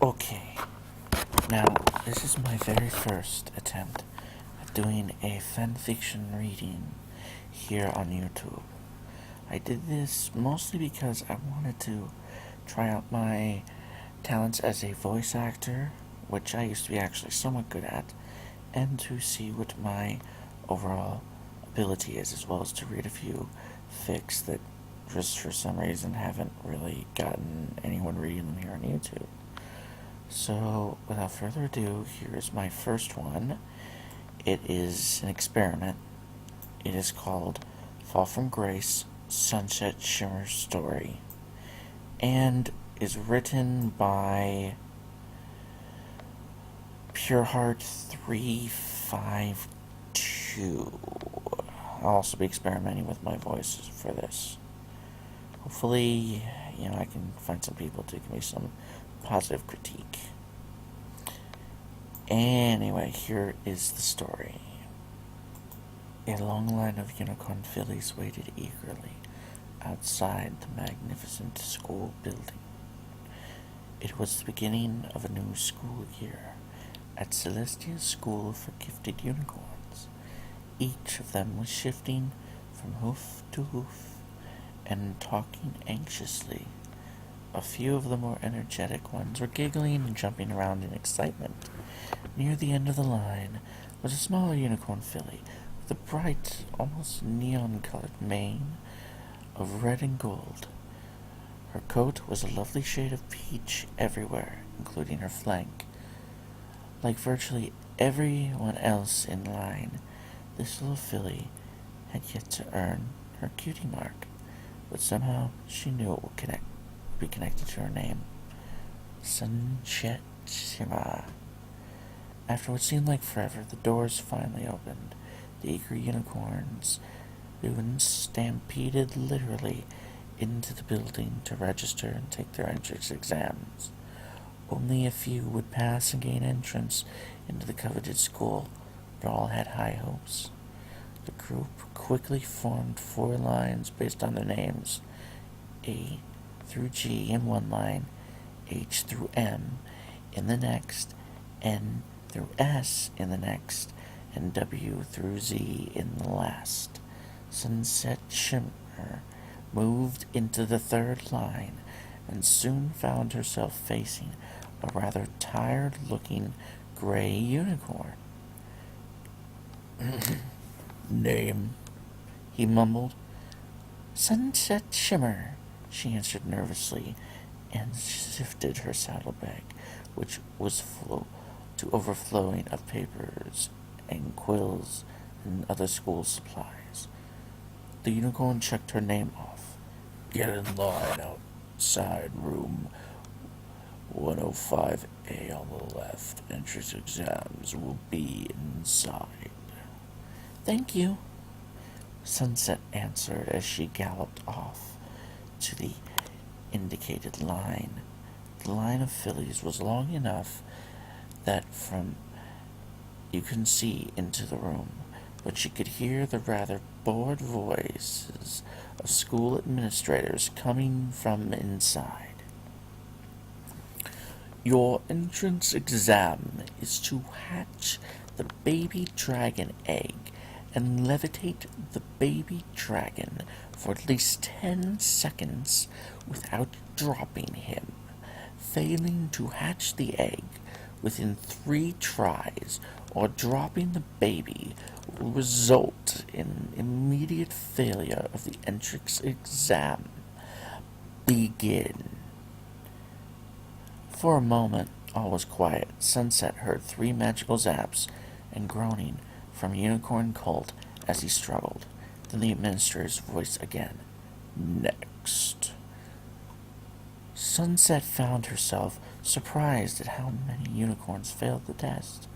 Okay, now this is my very first attempt at doing a fanfiction reading here on YouTube. I did this mostly because I wanted to try out my talents as a voice actor, which I used to be actually somewhat good at, and to see what my overall ability is, as well as to read a few fics that just for some reason haven't really gotten anyone reading them here on YouTube. So, without further ado, here is my first one. It is an experiment. It is called Fall from Grace, Sunset Shimmer Story, and is written by PureHeart352. I'll also be experimenting with my voices for this. Hopefully, I can find some people to give me some positive critique. Anyway, here is the story. A long line of unicorn fillies waited eagerly outside the magnificent school building. It was the beginning of a new school year at Celestia's School for Gifted Unicorns. Each of them was shifting from hoof to hoof and talking anxiously. A few of the more energetic ones were giggling and jumping around in excitement. Near the end of the line was a smaller unicorn filly with a bright, almost neon-colored mane of red and gold. Her coat was a lovely shade of peach everywhere, including her flank. Like virtually everyone else in line, this little filly had yet to earn her cutie mark, but somehow she knew it would be connected to her name. Sunset Shimmer. After what seemed like forever, the doors finally opened. The eager unicorns stampeded literally into the building to register and take their entrance exams. Only a few would pass and gain entrance into the coveted school, but all had high hopes. The group quickly formed 4 lines based on their names: A through G in one line, H through M in the next, N through S in the next, and W through Z in the last. Sunset Shimmer moved into the 3rd line and soon found herself facing a rather tired-looking gray unicorn. Name, he mumbled. Sunset Shimmer, she answered nervously and shifted her saddlebag, which was full to overflowing of papers and quills and other school supplies. The unicorn checked her name off. Get in line outside room 105A on the left. Entrance exams will be inside. Thank you, Sunset answered as she galloped off to the indicated line. The line of fillies was long enough that you couldn't see into the room, but she could hear the rather bored voices of school administrators coming from inside. Your entrance exam is to hatch the baby dragon egg and levitate the baby dragon for at least 10 seconds without dropping him. Failing to hatch the egg within 3 tries or dropping the baby will result in immediate failure of the entrance exam. Begin. For a moment, all was quiet. Sunset heard 3 magical zaps and groaning from Unicorn Colt as he struggled. Then the administrator's voice again. Next. Sunset found herself surprised at how many unicorns failed the test.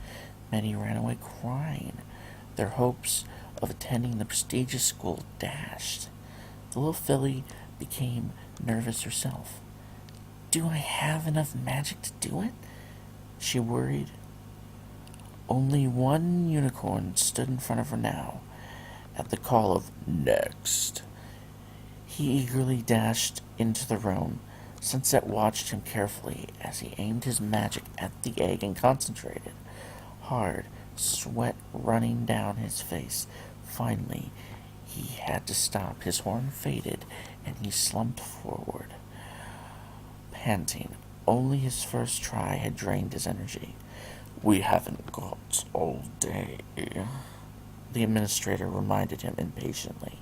Many ran away crying, their hopes of attending the prestigious school dashed. The little filly became nervous herself. Do I have enough magic to do it? She worried. Only one unicorn stood in front of her now. At the call of next, he eagerly dashed into the room. Sunset watched him carefully as he aimed his magic at the egg and concentrated hard, sweat running down his face. Finally, he had to stop. His horn faded, and he slumped forward, panting. Only his first try had drained his energy. "We haven't got all day," the administrator reminded him impatiently.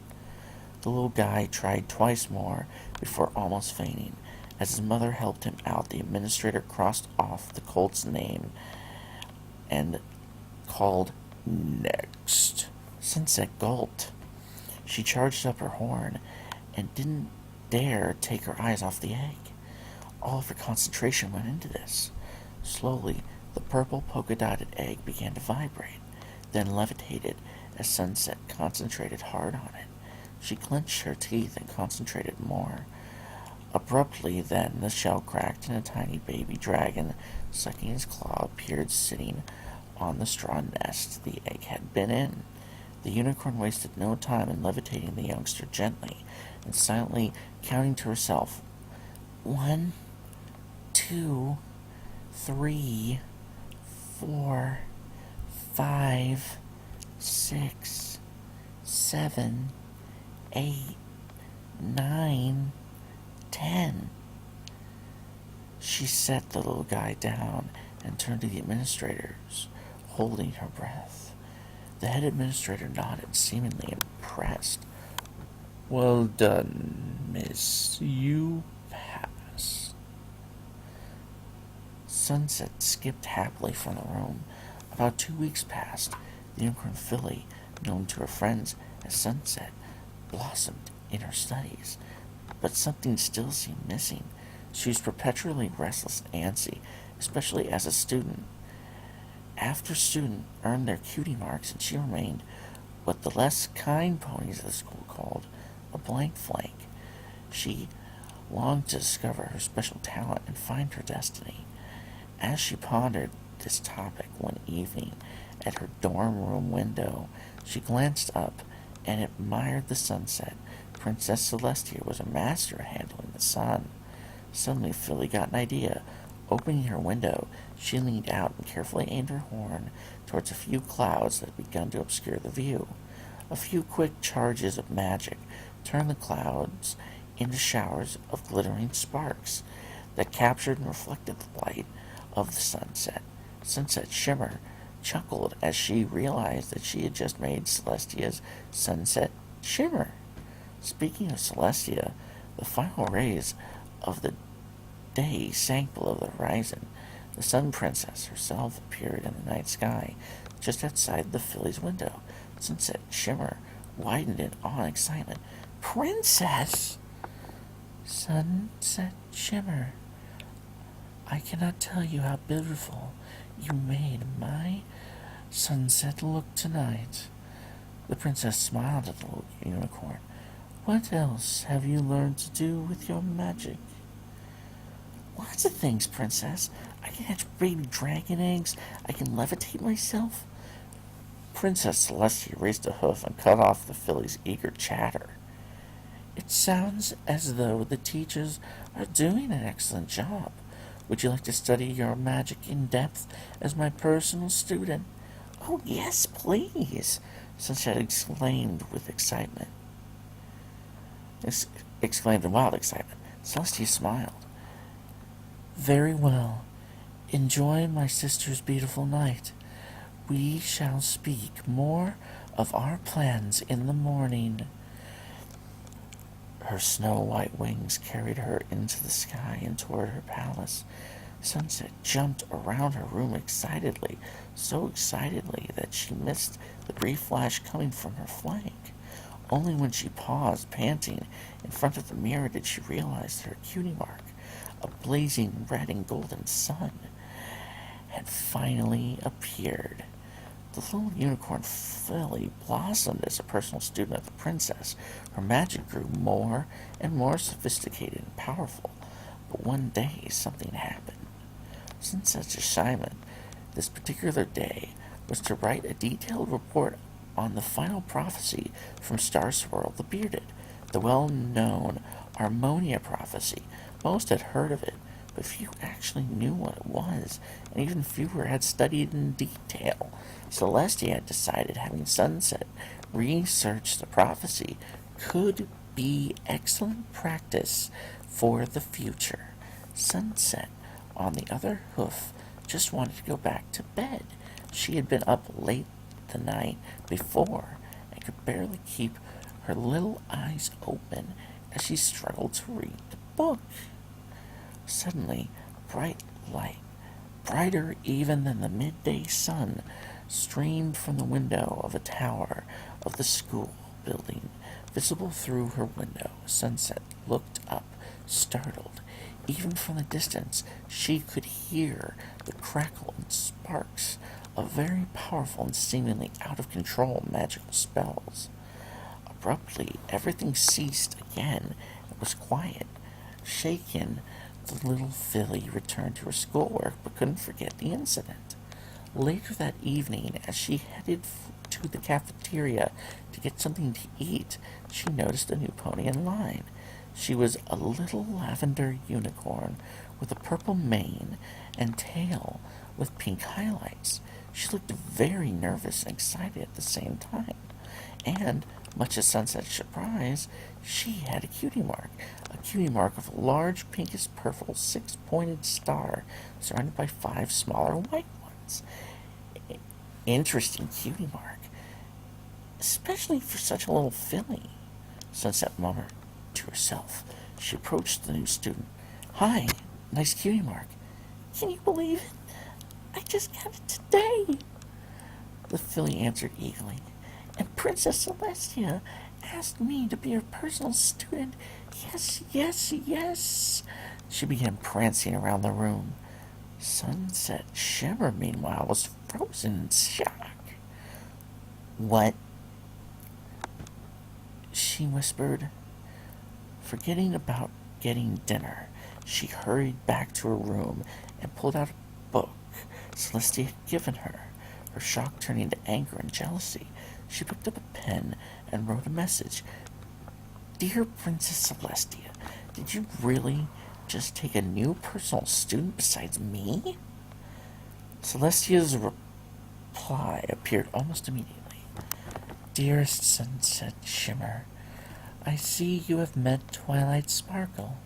The little guy tried twice more before almost fainting. As his mother helped him out, the administrator crossed off the colt's name and called "Next." Sunset gulped. She charged up her horn and didn't dare take her eyes off the egg. All of her concentration went into this. Slowly, the purple polka-dotted egg began to vibrate, then levitated as Sunset concentrated hard on it. She clenched her teeth and concentrated more. Abruptly, then, the shell cracked and a tiny baby dragon, sucking his claw, appeared sitting on the straw nest the egg had been in. The unicorn wasted no time in levitating the youngster gently and silently counting to herself, 1, 2, 3, 4, 5, 6, 7, 8, 9, 10. She set the little guy down and turned to the administrators, holding her breath. The head administrator nodded, seemingly impressed. "Well done, miss. You pass." Sunset skipped happily from the room. About 2 weeks passed. The unicorn filly, known to her friends as Sunset, blossomed in her studies. But something still seemed missing. She was perpetually restless and antsy, especially as a student. After students earned their cutie marks, and she remained what the less kind ponies of the school called a blank flank. She longed to discover her special talent and find her destiny. As she pondered this topic one evening at her dorm room window, she glanced up and admired the sunset. Princess Celestia was a master at handling the sun. Suddenly, Philly got an idea. Opening her window, she leaned out and carefully aimed her horn towards a few clouds that had begun to obscure the view. A few quick charges of magic turned the clouds into showers of glittering sparks that captured and reflected the light of the sunset. Sunset Shimmer chuckled as she realized that she had just made Celestia's sunset shimmer. Speaking of Celestia, the final rays of the day sank below the horizon. The Sun Princess herself appeared in the night sky, just outside the filly's window. Sunset Shimmer widened in awe and excitement. "Princess!" "Sunset Shimmer, I cannot tell you how beautiful you made my sunset look tonight." The princess smiled at the little unicorn. "What else have you learned to do with your magic?" "Lots of things, Princess. I can hatch baby dragon eggs. I can levitate myself." Princess Celestia raised a hoof and cut off the filly's eager chatter. "It sounds as though the teachers are doing an excellent job. Would you like to study your magic in depth as my personal student?" "Oh, yes, please," Sunset exclaimed with excitement. Exclaimed in wild excitement. Celestia smiled. "Very well. Enjoy my sister's beautiful night. We shall speak more of our plans in the morning." Her snow-white wings carried her into the sky and toward her palace. Sunset jumped around her room excitedly, so excitedly that she missed the brief flash coming from her flank. Only when she paused, panting, in front of the mirror did she realize that her cutie mark, a blazing red and golden sun, had finally appeared. The little unicorn filly blossomed as a personal student of the princess. Her magic grew more and more sophisticated and powerful. But one day something happened. Sunset's assignment this particular day was to write a detailed report on the final prophecy from Star Swirl the Bearded, the well-known Harmonia prophecy, Most had heard of it, but few actually knew what it was, and even fewer had studied in detail. Celestia had decided having Sunset research the prophecy could be excellent practice for the future. Sunset, on the other hoof, just wanted to go back to bed. She had been up late the night before and could barely keep her little eyes open as she struggled to read the book. Suddenly, bright light, brighter even than the midday sun, streamed from the window of a tower of the school building. Visible through her window, Sunset looked up, startled. Even from the distance, she could hear the crackle and sparks of very powerful and seemingly out-of-control magical spells. Abruptly, everything ceased again and was quiet. Shaken, the little filly returned to her schoolwork but couldn't forget the incident. Later that evening, as she headed to the cafeteria to get something to eat, she noticed a new pony in line. She was a little lavender unicorn with a purple mane and tail with pink highlights. She looked very nervous and excited at the same time. And, much to Sunset's surprise, she had a cutie mark of a large pinkish purple six-pointed star surrounded by 5 smaller white ones. Interesting cutie mark, especially for such a little filly, Sunset murmured to herself. She approached the new student. "Hi, nice cutie mark." "Can you believe it? I just got it today," the filly answered eagerly. "And Princess Celestia asked me to be her personal student. Yes, yes, yes." She began prancing around the room. Sunset Shimmer, meanwhile, was frozen in shock. "What?" she whispered. Forgetting about getting dinner, she hurried back to her room and pulled out a book Celestia had given her. Her shock turning to anger and jealousy, she picked up a pen and wrote a message. "Dear Princess Celestia, did you really just take a new personal student besides me?" Celestia's reply appeared almost immediately. "Dearest Sunset Shimmer, I see you have met Twilight Sparkle.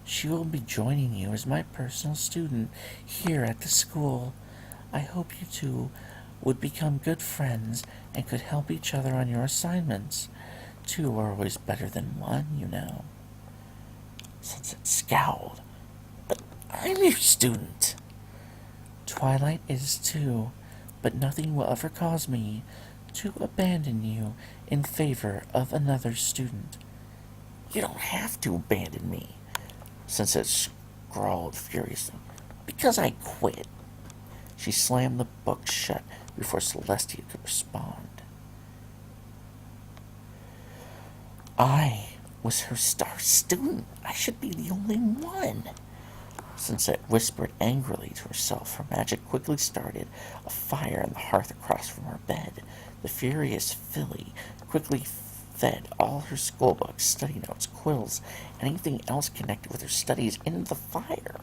She will be joining you as my personal student here at the school. I hope you two would become good friends and could help each other on your assignments. 2 are always better than 1, you know." Sunset scowled. "But I'm your student." "Twilight is too, but nothing will ever cause me to abandon you in favor of another student." "You don't have to abandon me," Sunset scrawled furiously, "because I quit." She slammed the book shut before Celestia could respond. "I was her star student. I should be the only one," Sunset whispered angrily to herself. Her magic quickly started a fire in the hearth across from her bed. The furious filly quickly fed all her schoolbooks, study notes, quills, and anything else connected with her studies into the fire.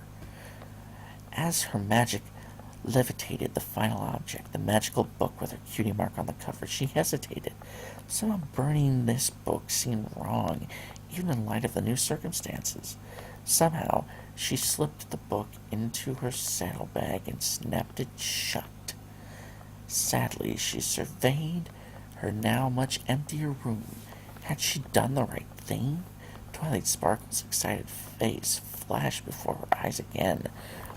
As her magic levitated the final object, the magical book with her cutie mark on the cover, she hesitated. Somehow burning this book seemed wrong, even in light of the new circumstances. Somehow, she slipped the book into her saddlebag and snapped it shut. Sadly, she surveyed her now much emptier room. Had she done the right thing? Twilight Sparkle's excited face flashed before her eyes again.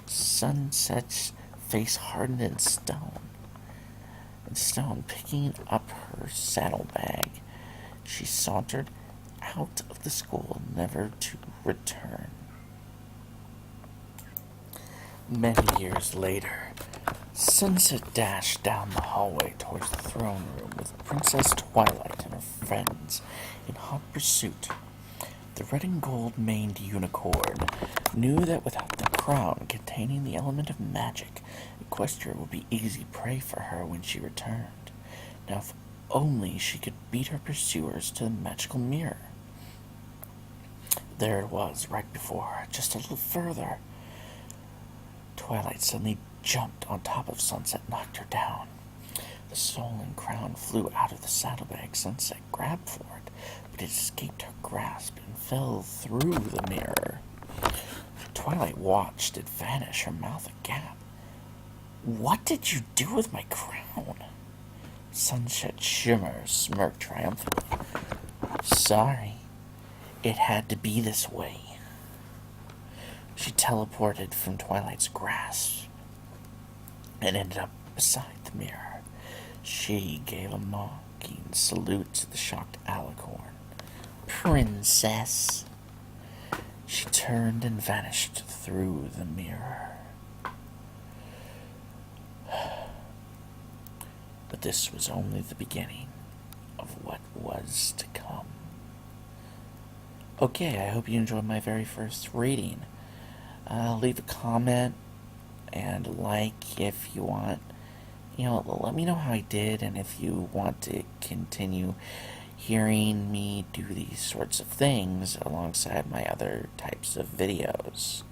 Sunset's face hardened in stone. Picking up her saddlebag, she sauntered out of the school, never to return. Many years later, Sunset dashed down the hallway towards the throne room with Princess Twilight and her friends in hot pursuit. The red and gold maned unicorn knew that without the crown containing the element of magic, Equestria would be easy prey for her when she returned. Now, if only she could beat her pursuers to the magical mirror. There it was, right before her, just a little further. Twilight suddenly jumped on top of Sunset, knocked her down. The stolen crown flew out of the saddlebag. Sunset grabbed for it, but it escaped her grasp and fell through the mirror. Twilight watched it vanish, her mouth agape. "What did you do with my crown?" Sunset Shimmer smirked triumphantly. "Sorry, it had to be this way." She teleported from Twilight's grasp and ended up beside the mirror. She gave a mocking salute to the shocked alicorn. "Princess." She turned and vanished through the mirror. But this was only the beginning of what was to come. Okay, I hope you enjoyed my very first reading. Leave a comment and like if you want. Let me know how I did, and if you want to continue hearing me do these sorts of things alongside my other types of videos.